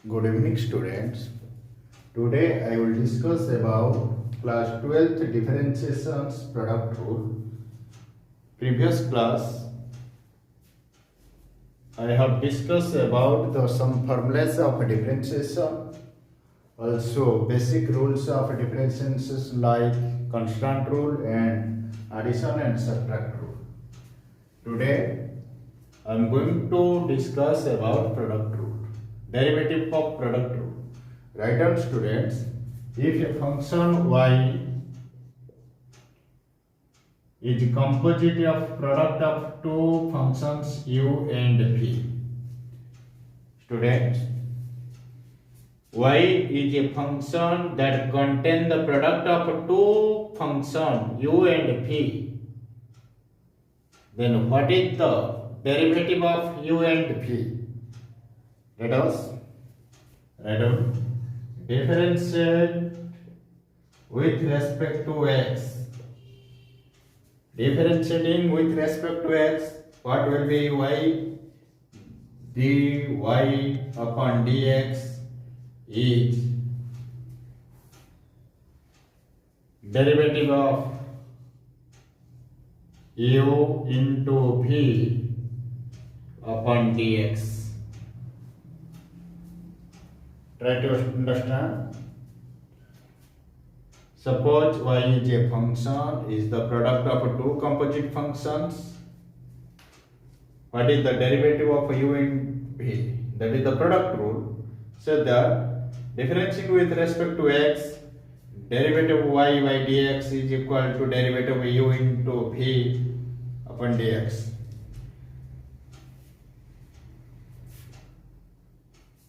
Good evening, students. Today I will discuss about class 12th differentiations product rule. Previous class I have discussed about some formulas of differentiation, also basic rules of differentiation like constant rule and addition and subtract rule. Today I am going to discuss about product rule, derivative of product rule. Write down, students, if a function y is composite of product of two functions u and v. Students, y is a function that contains the product of two functions u and v. Then what is the derivative of u and v? Let us write down. Differentiate with respect to x. Differentiating with respect to x, what will be y? dy upon dx is derivative of u into v upon dx. Try to understand. Suppose y is a function, is the product of two composite functions. What is the derivative of u in v? That is the product rule. So that differentiating with respect to x, derivative of y by dx is equal to derivative of u into v upon dx.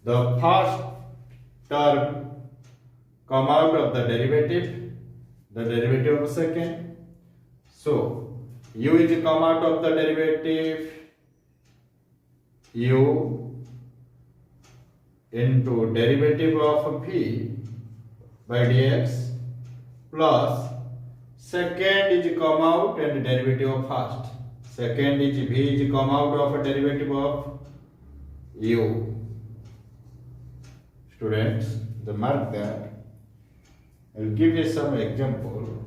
The first term come out of the derivative of second. So u is come out of the derivative u into derivative of v by dx plus second is come out and derivative of first. Second is v is come out of a derivative of u. Students, the mark that I will give you some example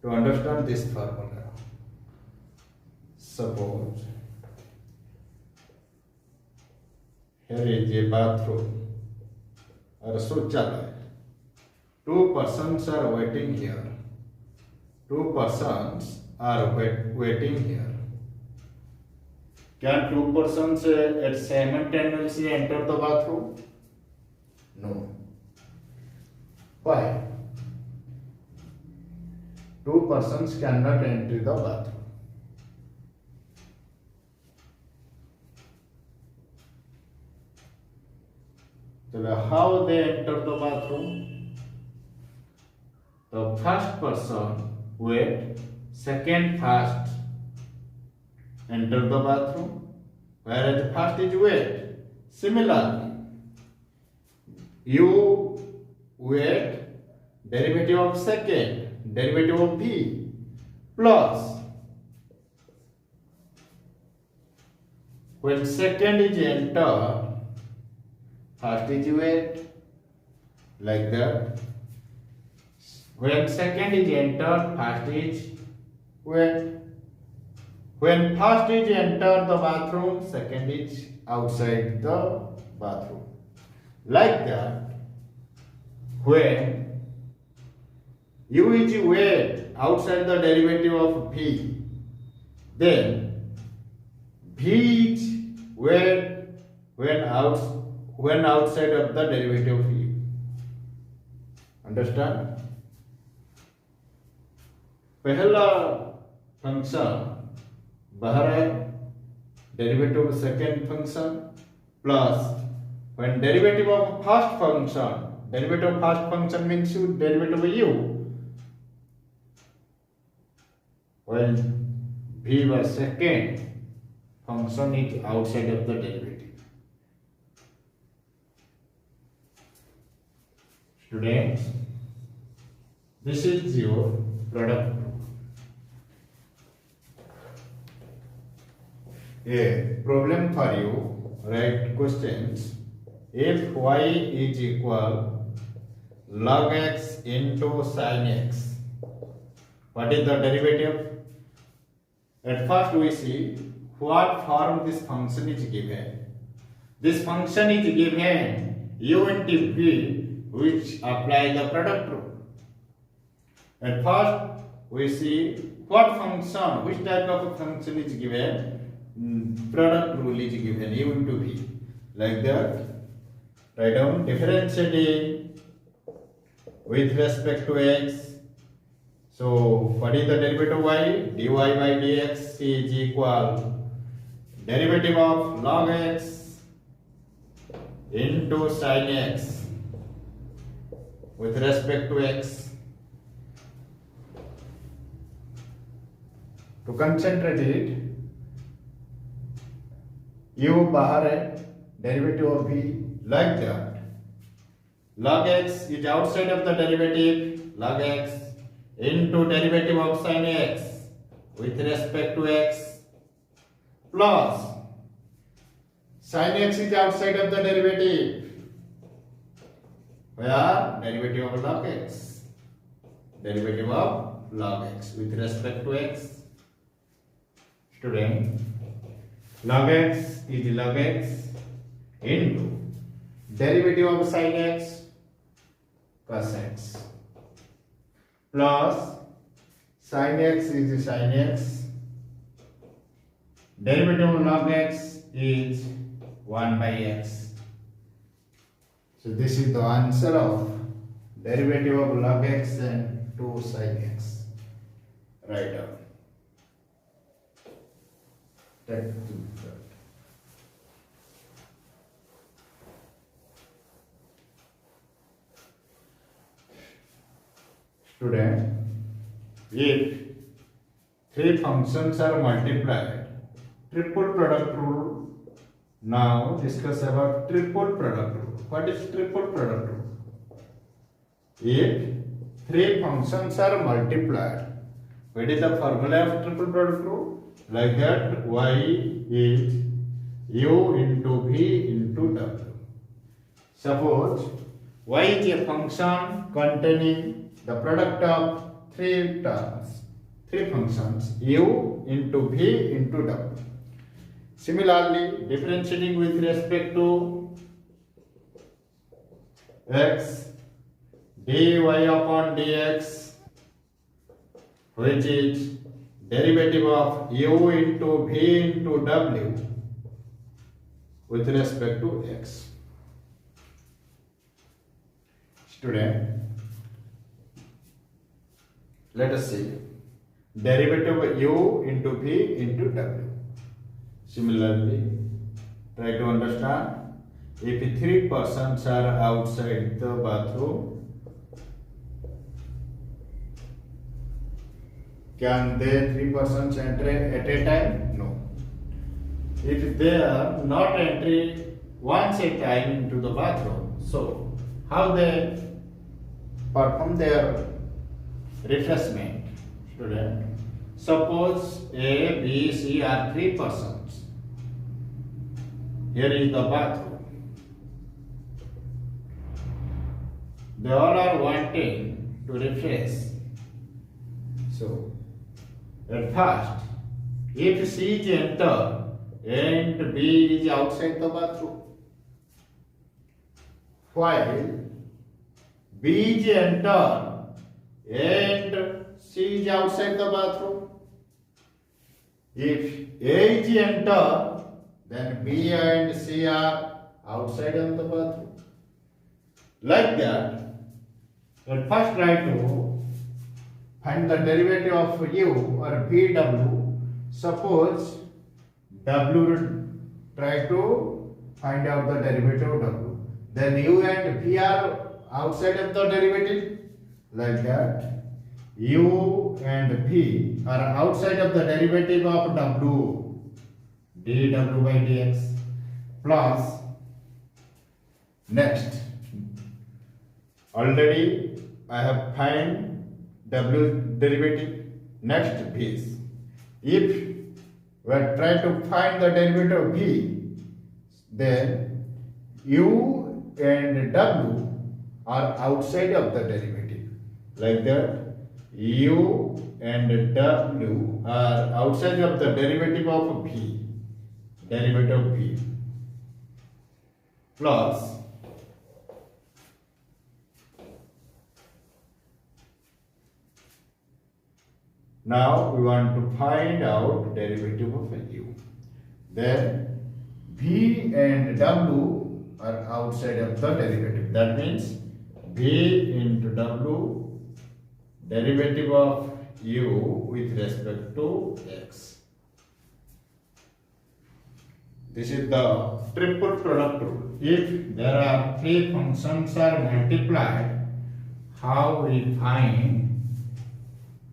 to understand this formula. Suppose here is a bathroom or a shauchalaya. Two persons are waiting here. Two persons are waiting here. Can two persons simultaneously enter the bathroom? No. Why? Two persons cannot enter the bathroom. So how they enter the bathroom? The first person wait, second first enter the bathroom, whereas the first is wait. Similarly, u wait, derivative of second, derivative of v plus when second is entered, first is wait, like that. When second is entered, first is wait. When first is entered the bathroom, second is outside the bathroom. Like that, when u is wait outside the derivative of v, then v is wait when outside of the derivative of u. Understand? पहला function बाहर है, derivative of second function plus when derivative of first function, derivative of first function means derivative of u, when v was second function is outside of the derivative. Students, this is your product. A problem for you, write questions if y is equal log x into sin x, what is the derivative? At first we see what form this function is given. This function is given u into v, which apply the product rule. At first we see what function, which type of function is given. Product rule is given u into v. Like that, write down differentiating with respect to x. So what is the derivative of y? dy by dx is equal derivative of log x into sin x with respect to x. To concentrate it, u बाहर है, derivative of v, like that. Log x is outside of the derivative, log x into derivative of sin x with respect to x, plus sin x is outside of the derivative, where derivative of log x, derivative of log x with respect to x. Student, log x is log x into derivative of sin x cos x, plus sin x is sin x, derivative of log x is 1 by x. So this is the answer of derivative of log x and 2 sin x. Write down. Take that. Student, if three functions are multiplied, triple product rule. Now discuss about triple product rule. What is triple product rule? If three functions are multiplied, what is the formula of triple product rule? Like that, y is u into v into w. Suppose y is a function containing the product of three terms, three functions, u into v into w. Similarly, differentiating with respect to x, dy upon dx, which is derivative of u into v into w with respect to x. Student, let us see derivative of u into v into w. Similarly, try to understand, if three persons are outside the bathroom, can they three persons enter at a time? No. If they are not entering once a time into the bathroom, so how they perform their refreshment? Student, suppose A, B, C are three persons. Here is the bathroom. They all are wanting to refresh. So, at first, if C is enter and B is outside the bathroom, while B is enter and C is outside the bathroom, if A is enter, then B and C are outside of the bathroom. Like that, at first try to find the derivative of u or vw. Suppose w, try to find out the derivative of w. Then u and v are outside of the derivative. Like that, u and v are outside of the derivative of w, dw by dx, plus next, already I have find w derivative. Next is, if we try to find the derivative of v, then u and w are outside of the derivative. Like that, u and w are outside of the derivative of v. Derivative of v plus now we want to find out derivative of u. Then v and w are outside of the derivative. That means v into w derivative of u with respect to x. This is the triple product rule. If there are three functions are multiplied, how we find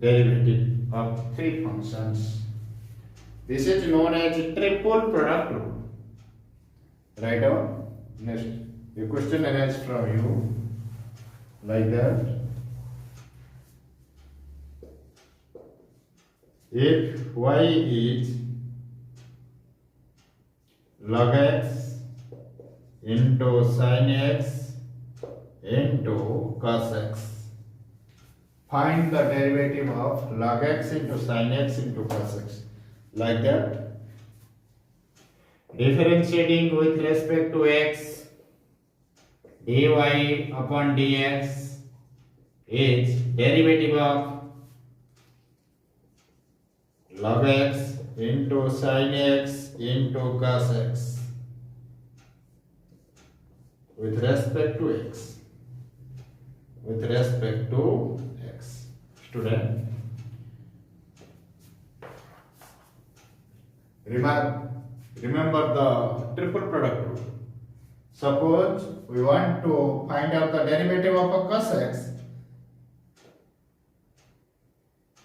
derivative of three functions? This is known as triple product rule. Write down. Next, a question arises from you like that. If y is log x into sin x into cos x, find the derivative of log x into sin x into cos x. Like that, differentiating with respect to x, dy upon dx is derivative of log x into sin x into cos x with respect to x. With respect to x. Student, remember the triple product rule. Suppose we want to find out the derivative of a cos x.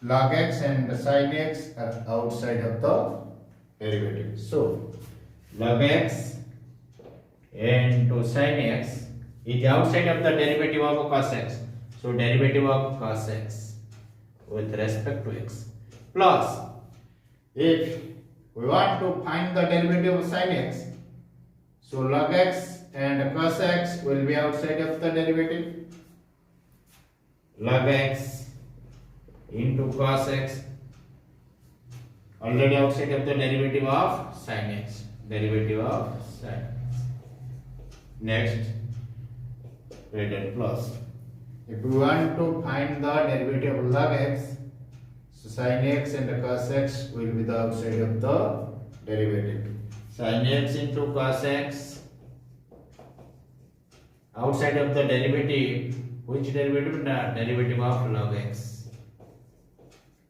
Log x and sin x are outside of the derivative. So, log x into sin x is outside of the derivative of cos x. So, derivative of cos x with respect to x plus, if we want to find the derivative of sin x, so log x and cos x will be outside of the derivative. Log x into cos x already outside of the derivative of sin x. Derivative of sin x. Next, written plus. If we want to find the derivative of log x, so sin x and cos x will be the outside of the derivative. Sin x into cos x outside of the derivative. Which derivative? The derivative of log x.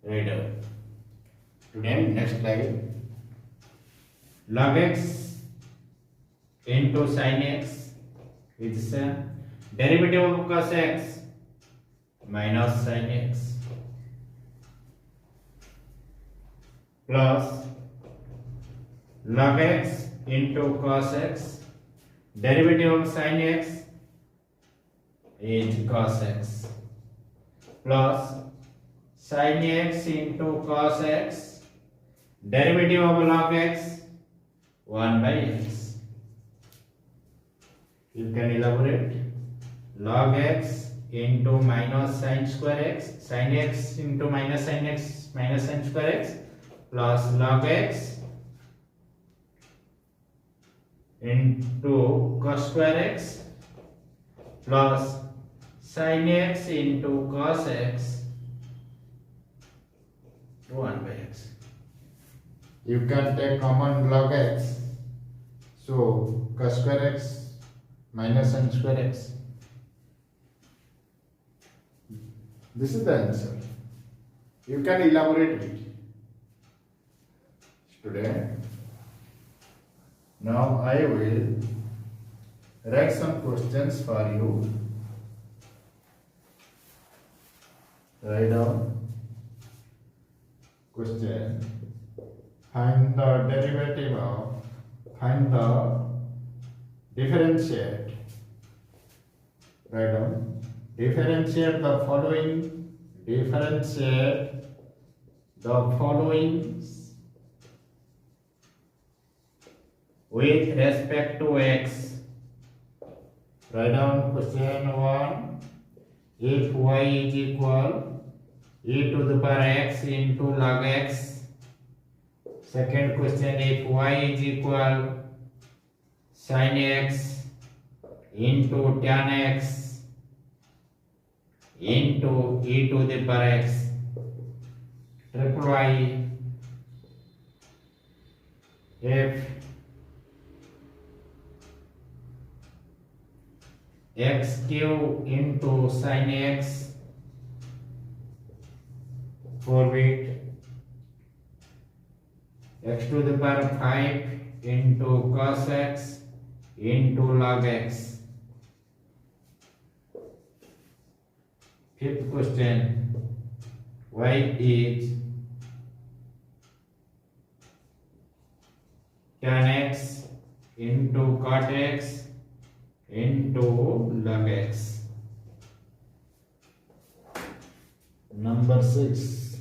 Right out. Today, next slide. Log x into sin x is derivative of cos x minus sin x plus log x into cos x, derivative of sin x is cos x plus sin x into cos x, derivative of log x 1 by x. You can elaborate. Log x into minus sin square x, sin x into minus sin x minus sin square x plus log x into cos square x plus sin x into cos x 1 by x. You can take common log x. So cos square x minus sin square x. This is the answer. You can elaborate it. Student, now I will write some questions for you. Write down. Question. Find the derivative of, find the differentiate. Write down. Differentiate the following. Differentiate the following with respect to x Write down question 1. If y is equal e to the power x into log x. Second question, if y is equal sin x into tan x into e to the power x triple y. If x cube into sin x 4-bit, x to the power 5 into cos x into log x. Fifth question, y is tan x into cot x into log x. Number 6,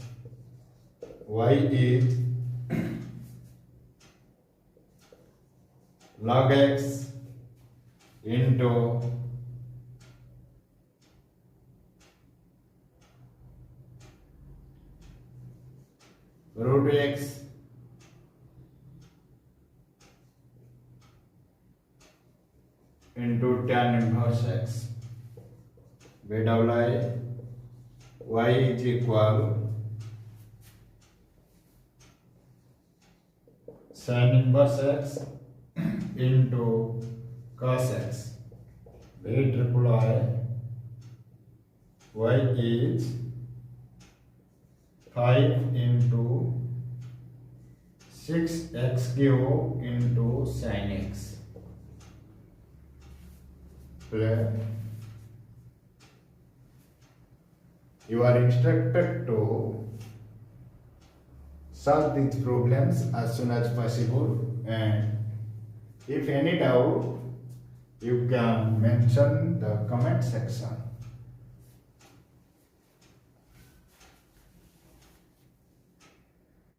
y is log x into root x into tan inverse x. We double y is equal sin inverse x into cos x. We triple y is 5 into 6x cube into sin x. Clear? You are instructed to solve these problems as soon as possible, and if any doubt you can mention the comment section.